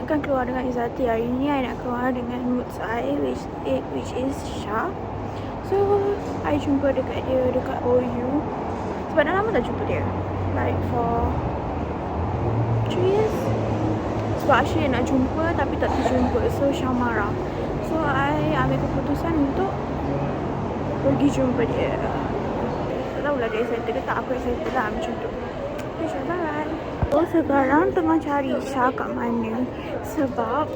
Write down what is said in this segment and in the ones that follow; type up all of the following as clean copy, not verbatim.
akan keluar dengan Izzati. Hari ni I nak keluar dengan moods I which is Syah. So I jumpa dekat dia dekat OU. Sebab dah lama tak jumpa dia, like for 3 years. Sebab Asyik nak jumpa tapi tak terjumpa, so Syah marah. So I ambil keputusan untuk pergi jumpa dia. Tak tahulah dia excited ke tak, aku excited lah macam tu. Okay, Syah jalan. So sekarang tengah cari Syah kat mana, sebab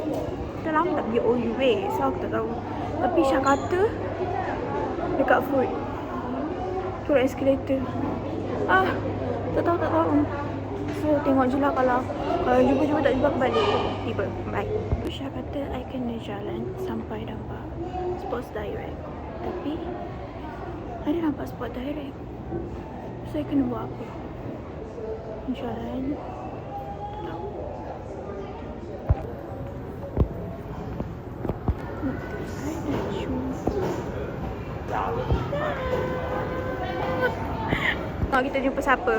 dah lama tak pergi OU so aku tak tahu. Tapi Syah kata dekat food, turun escalator. Tak tahu. So tengok je lah, kalau jumpa tak jumpa aku balik. Tiba, bye. Syah kata I kena jalan sampai nampak Sports Direct. Tapi I dah nampak Sports Direct, so I kena buat apa? Jalan, tak tahu. Kita jumpa siapa?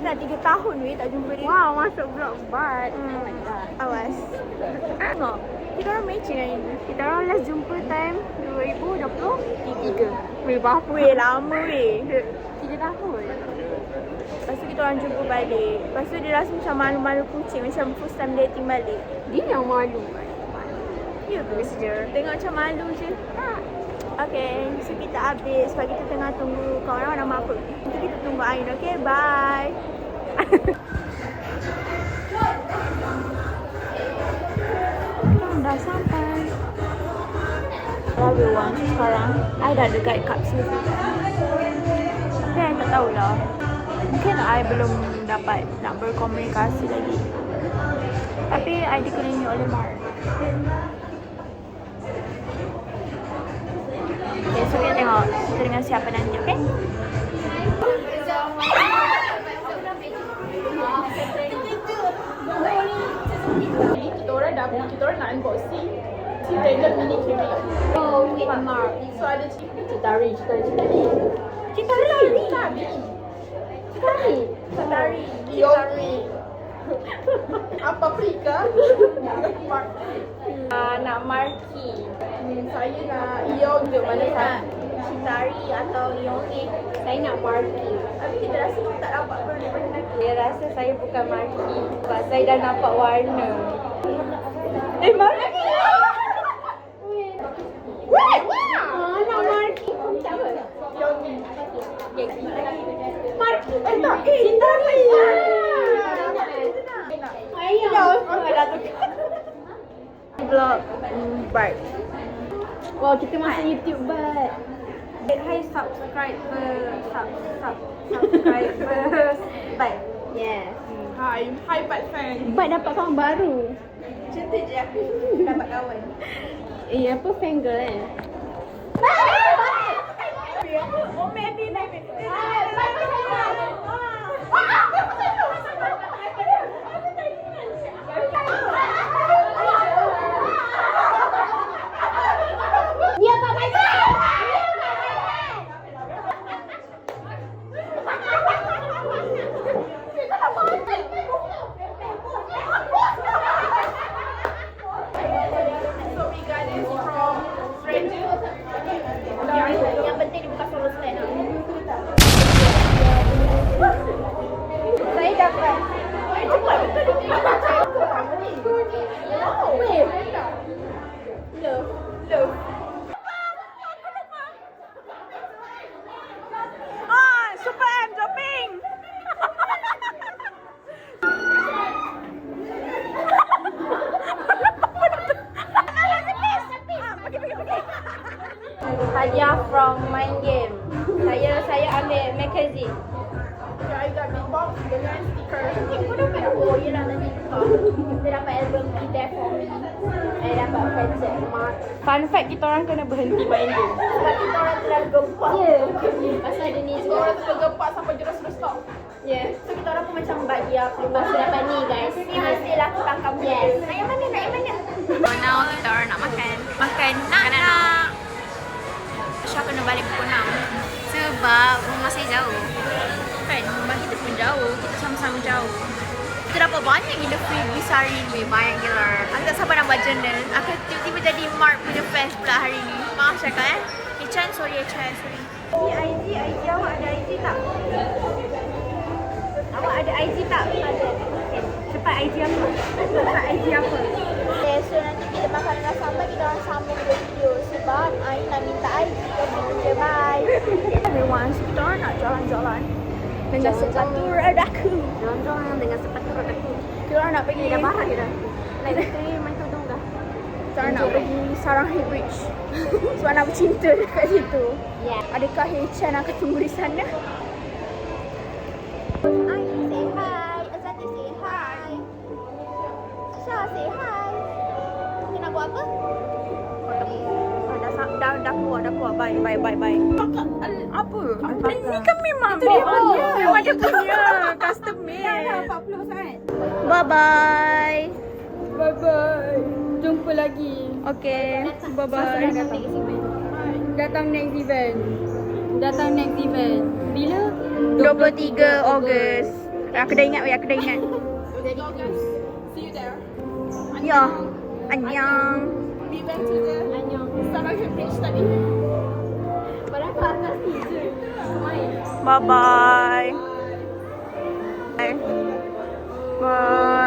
Dah 3 tahun tak jumpa dia. Wow, masuk vlog but oh my god. Awas. Tengok, kita orang matching hari ni. Kita orang last jumpa time 2023. Weh, berapa? Weh, lama weh. 3 tahun. Lepas tu kita orang jumpa balik. Lepas tu dia rasa macam malu-malu kucing, macam first time dating balik. Dia yang malu. Ya ke? Tengok macam malu je. Okay, so kita habis sebab kita tengah tunggu kawan-kawan nama apa. So kita tunggu Ain, okay? Bye. Kita dah sampai. Hello everyone, sekarang I dah dekat kapsul. Tapi I tak tahulah. Mungkin I belum dapat nak berkomunikasi lagi. Tapi I dikelilingi oleh Mar. Okay, so kita tengok kita dengan siapa nanti, okay? Kita orang nak unboxing si random mini camera. Oh, with Mark. So ada Citari. apa Afrika? Nak Marky. Saya nak Ion je, mana satu? Citari atau Ion ni. Saya nak Marky. Tapi kita rasa kita tak dapat benda-benda. Dia rasa saya bukan Marky sebab saya dah nampak warna. Marky! Nak Marky. Ion ni. Marky. Tak, Citari. Vlog Bart. Wow, kita masuk YouTube but hai subscribers. Bye. Yes. Hi Pat fan. But dapat kawan baru. Macam tu je aku dapat kawan. Apa fangirl kan? Oh, maybe. Dia tak baik. So we got this from stranger. Yang penting dia bukan solo stand. Saya dapat. Love. Super M dropping. Hadiah from Mind Game. Saya ambil magazine. I got big box dengan stiker. Aku dapat yelah nanti tukar. Kita dapat album Be There For Me. Saya dapat fancet mark. Fun fact, kita orang kena berhenti main game. Sebab kita orang terlalu gempak. Ya. Pasal dia ni Kita orang tergepak sampai jelas stop. Ya. So kita orang pun macam bagi apa. Lepas tu dapat ni guys. Ni hasil aku tangkap dia. Nak yang mana? So now kita orang nak makan. Nak. Syah kena balik pukul 6 sebab rumah saya jauh. Kan, rumah kita pun jauh. Kita sama-sama jauh. Kita dapat banyak gila freebies hari ni. Banyak gila. Aku tak sabar nak buat journal. Aku tiba-tiba jadi Mark punya fans pula hari ni. Maaf cakap Chan, sorry. IG awak ada IG tak? Awak ada IG tak? Ada. Cepat IG apa? Cepat IG apa? Okay, so nanti bila makan dengan sampai kita orang sambung video sebab Ain nak minta IG. Okay, je bye. Everyone, so kita orang nak jalan-jalan dengan sepatu rodaku. Jalan-jalan dengan sepatu rodaku. Kita orang nak pergi. Dah barat ke dah? Naik train main tudung dah. Kita orang nak pergi Sarang Hill Bridge. Sebab nak bercinta dekat situ. Yeah. Adakah Chan akan tunggu di sana? Ain say hi. Azati say hi. Syah say hi. Kita nak buat apa? Dah keluar. Bye. Kakak apa? Ini kan memang memang dia punya custom made. 40 saat. Bye. Bye. Jumpa lagi. Okay. Bye. Datang next event. Bila? 23 Ogos. Aku dah ingat. Okay, guys. See you there. Ya. Annyeong. We went to the Sarang Hill Bridge tadi. Padahal kat atas ni je. Main. Bye. Bye.